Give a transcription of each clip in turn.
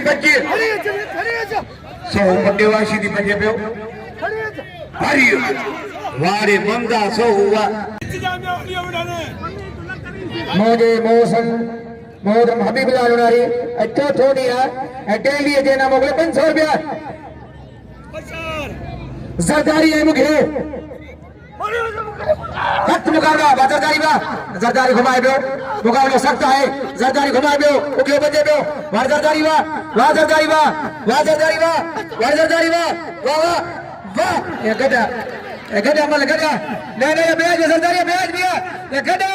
25 100 बड्डेवाशी दी पंजे पियो हरी वारे बंदा 100 हुआ मोजे मौसम मोहम्मद हबीबुल्लाह उनारी अच्छा थोड़ी है डेली देना मोगले 500 रुपया जरदारी है मुखे सख्त मुकाबला जरदारी बा जरदारी घुमाए बियो मुकाबला सख्त है जरदारी घुमाए बियो ओके बजे बियो वाह जरदारी बा वाह जरदारी बा वाह जरदारी बा वाह जरदारी बा वाह वाह ये गदा अमल गदा नहीं बेज जरदारी बेज दिया ये गदा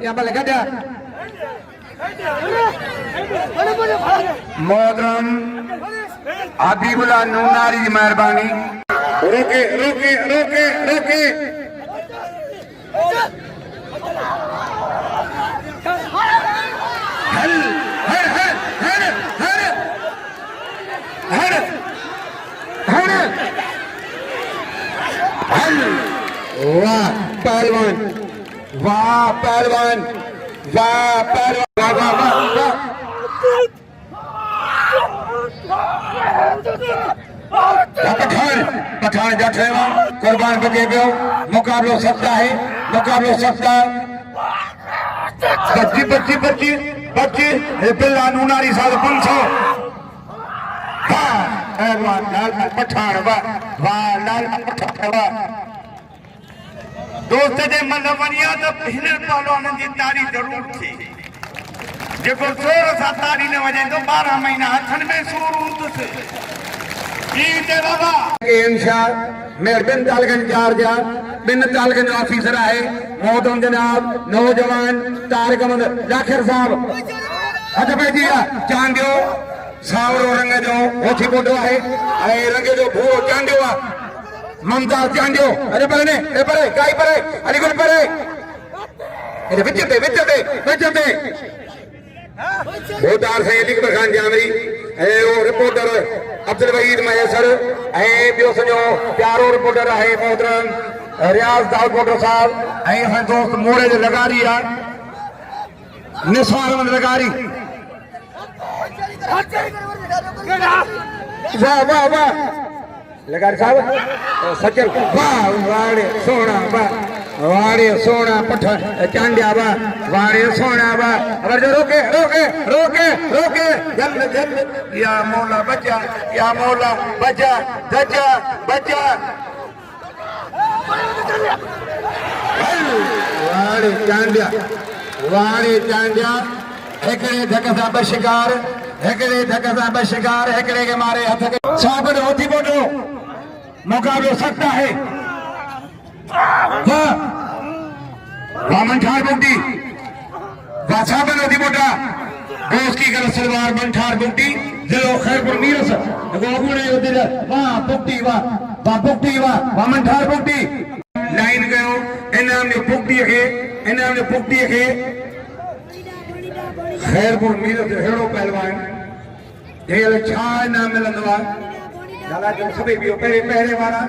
ये अमल गदा मोहतरम हबीबुल्लाह नूनारी की मेहरबानी रोके रोके रोके रोके हल हर हर हर हर हर हर हल वाह पहलवान वाह पहलवान वाह पहलवान पठान पठान जठेवा कुर्बान बजे पियो मुकाबलो सख्ता है मुकाबलो सख्ता बच्ची बच्ची बच्ची बच्ची बिल्ला नूनारी साल 500 वाह पहलवान लाल पठान वाह वाह लाल पठान वाह दोस्त जे मन वनिया तो हिन पहलवान जी तारी जरूर थी जेको जोर सां तारी न वजे तो 12 महीना हथन में सूर हूंदुसि मेर बिन तालगंज चार्जा बिन तालगंज ऑफिसर है मोहतरम जनाब नौजवान तारिक अहमद जाखिर साहब हथ पे दिया चांदियो सावरो रंग जो ओठी बोडो है रंग जो भूरो चांदियो ममता चांदियो अरे परे ने ए परे काई परे अली गुल परे ए विचते विचते विचते भोतार से लिख बखान जामरी ए ओ रिपोर्टर अब्दुल वहीद महेसर ए बियो सजो प्यारो रिपोर्टर है मोहतरम रियाज दाऊद कोटो साहब ए हमारे दोस्त मोरे जो लगारी है निस्वार में लगारी वाह वाह वाह लगारी साहब सचल वाह वाड़े सोना वाह वाड़े सोना पठान चांडिया वाह वाड़े सोना वाह अगर जो रोके रोके रोके रोके जल्द जल्द या मौला बचा बचा बचा वाड़े चांडिया एकड़े धक सां बशिकार एकड़े धक सां बशिकार एकड़े के मारे हथ के साबन होती बोलो मुकाबलो सकता है वामन ठार बुकटी वासाबन होती बोटा दोस्त की गलत सलवार मंठार बुकटी जिलो खैरपुर मीरस गोगुणे होती वाह बुकटी वाह बुकटी वाह वामन ठार बुकटी लाइन गयो इनाम ने बुकटी के खैरपुर मीरस हेड़ो पहलवान जेल छा इनाम मिलंदो आहे दादा जो सभी भी पहले वाला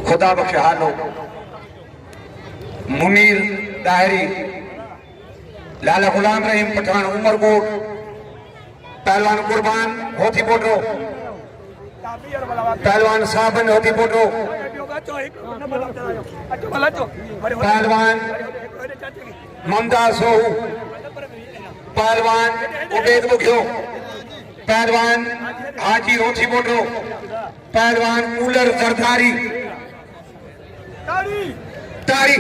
खुदा बख्श हालो मुनीर दायरी लाला गुलाम रहीम पठान उमरकोट पहलवान कुर्बान होती पोटो पहलवान साबन होती पोटो पहलवान ममता सोहू पहलवान उबेद मुखियो पहलवान हाजी रोची बोटो पहलवान कूलर जरदारी तारी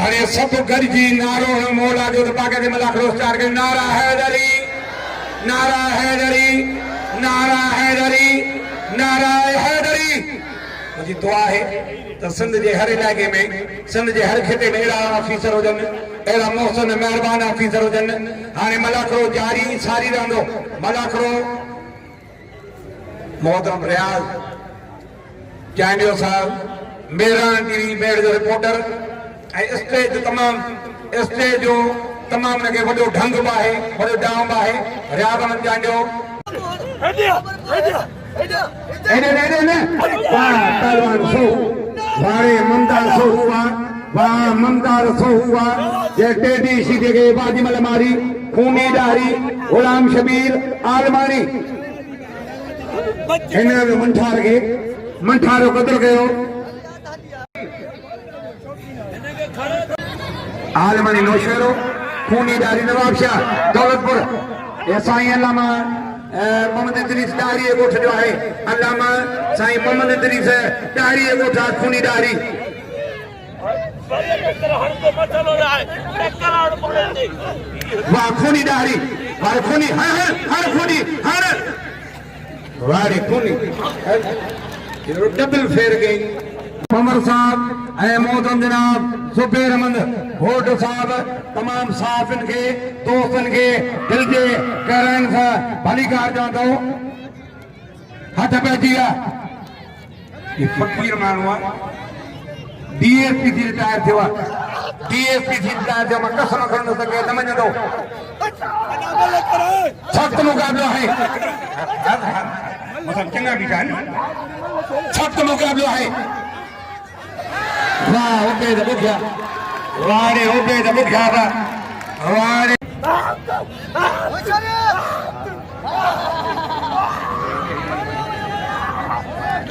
अरे सब गरजी नारो मोला जो पाके दे मलाखरो स्टार के नारा हैदरी नारा हैदरी नारा हैदरी नारा हैदरी मुझी दुआ है तो सिंध के हर इलाके में सिंध के हर खिते में अड़ा ऑफिसर हुजन अड़ा मोहसिन मेहरबान ऑफिसर हुजन हाने मलाखरो जारी सारी रहंदो मलाखरो मोहतरम रियाज चांडियो साहब मेहरान टीवी मेड़ जो रिपोर्टर स्टेज जो तमाम लगे वडो ढंग बाहे वडो डाम बाहे रियाज अहमद चांडियो पहलवान सो सो हुआ वाह ममताज सो हुआ जे टेडी सीधे के बाजी मलमारी खूनी डारी गुलाम शबीर आलमानी इन्हें मंठार कदर कयो आलमानी नौशेरो खूनी डारी नवाब शाह दौलतपुर साईं अल्लामा मोहम्मद इदरीस डारी गोठ जो है अल्लामा साईं मोहम्मद इदरीस डारी गोठा खूनी डारी वाह खूनी डारी वाह खूनी हर खूनी हर वारे खूनी डबल फेर गई कमर साहब मोहतरम जनाब जुबैर अहमद भोट साहब तमाम साफिन के दोस्तन के दिल के कहरान सा भली कार जातो हथ पे दिया ये फकीर मानवा डीएसपी थी रिटायर थिया डीएसपी थी रिटायर थिया मैं कसम खण न सके न मञंदो सख्त मुकाबलो है मतलब चंगा बीठा है सख्त मुकाबलो है वाह ओके द बुखिया वारे ओके द बुखिया वारे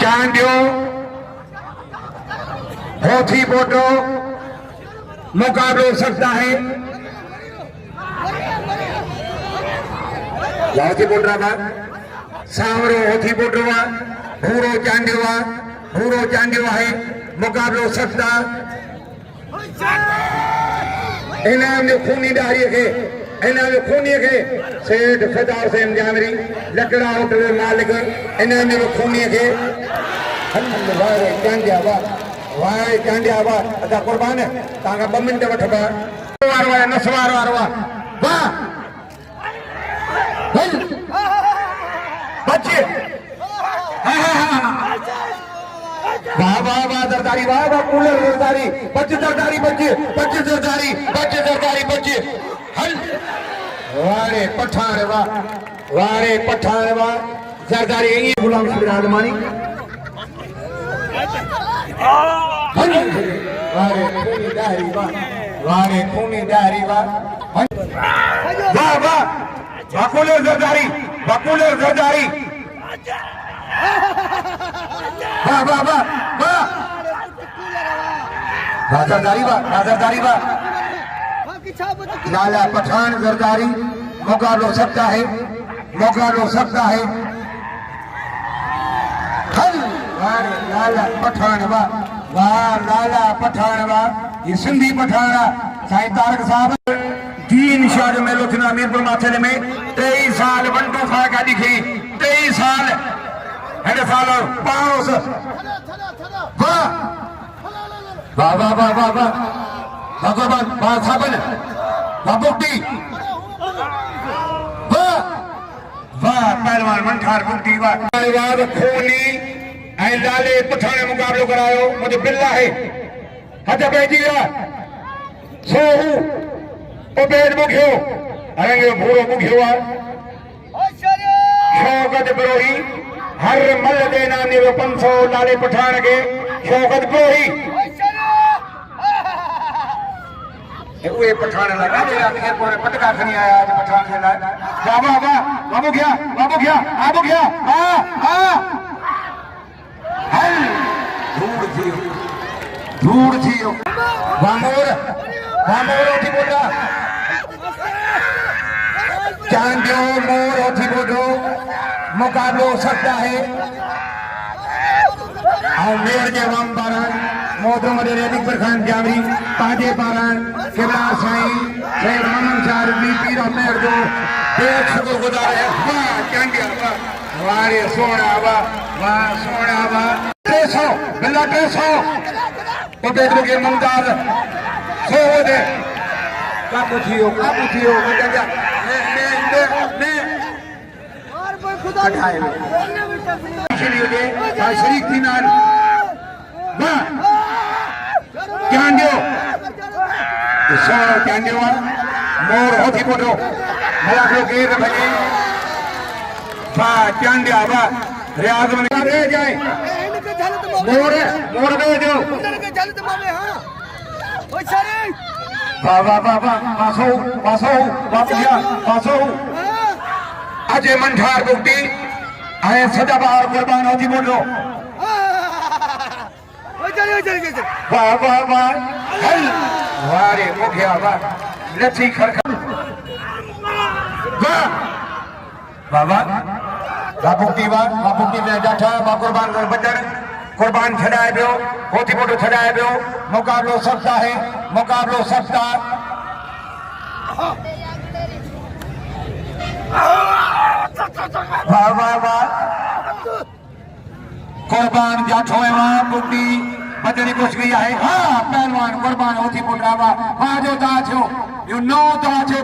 चांदियो होथी बोटो मुकाबले सकता है होथी बोटरा का सांवरो होथी बोटवा भूरो चांदियो है मुकाबलो सकता इनाम जो खूनी डारी के इनाम जो खूनी के सेठ फिदार हुसैन जामरी लकड़ा होटल मालिक इनाम जो खूनी के वाह चांडिया वाह अदा कुर्बान तांगा 2 मिनट वठबा वारो है नसवार वारो वाह बच्चे वाह वाह वाह दरदारी वाह वाह कूलर दरदारी बच्चे दरदारी बच्चे हल वारे पठान वाह दरदारी ये गुलाम शबीर आलमानी वारे खूनी डारी वाह बकुलर जरदारी राजादारी वाह लाला पठान जरदारी मुकाबलो सकता है लाला पठान लाला पठान ये सिंधी पठाना साईं तारक साहब दीन शाह जो मेलो थी मीरपुर माथे में 23 साल बंटू फाका दिखी 23 साल हेडे साल पाउस वाह भगवान साबन बाबुटी वाह पहलवान मंठार बुटी वाह खूनी ऐं लाले पठान मुकाबलो करायो मुझे बिल्ला है हथ पइजी विया सोहू उबैद मुखियो अरंगे भूरो मुखियो शौकत बिरोही हर मल दे नाने 500 लाले पठान के शौकत बिरोही उहे पठान लगा दे रात के पूरे पटका खनी आया आज पठान के लाए बाबू गया धूड़ थी वामोर उठी बोला चांदियो मोर उठी बोलो मुकाबलो सकता है मेर के वाम पारान मोहतरम रेडिक पर खान जामरी पाजे पारान किबला साईं शेख मोहम्मद शाह रबी पीर मेर जो बेहद शुक्रगुजार है वाह चांदिया वारे सोना वाह 300 बिल्ला 300 उबैद के मुमताज सो दे का पूछियो ने और कोई खुदा शरीक थी नान चांदियो मोर होती पोटो मला गेर भले चांदिया रियाज में रह जाए मोड़ दे जो वाह वाह वाह वाह पासो पासो वापिया पासो अजय मंठार बुकटी आए सदा बार कुर्बान होती बोलो वाह वाह वाह वाह रे मुखिया वाह लच्छी खरखर वाह वाह वाह बुकटी में जाठा वाह कुर्बान कर बजर कुर्बान छड़ाए पियो होती बोलो छड़ाए पियो मुकाबलो सख्ता है मुकाबलो सख्ता वाह वाह वाह कुर्बान जाठो है वहां बुकटी बजरी कुछ गई है हाँ पहलवान कुर्बान होती बोल रहा वाह जो ता छो यू नो ता छो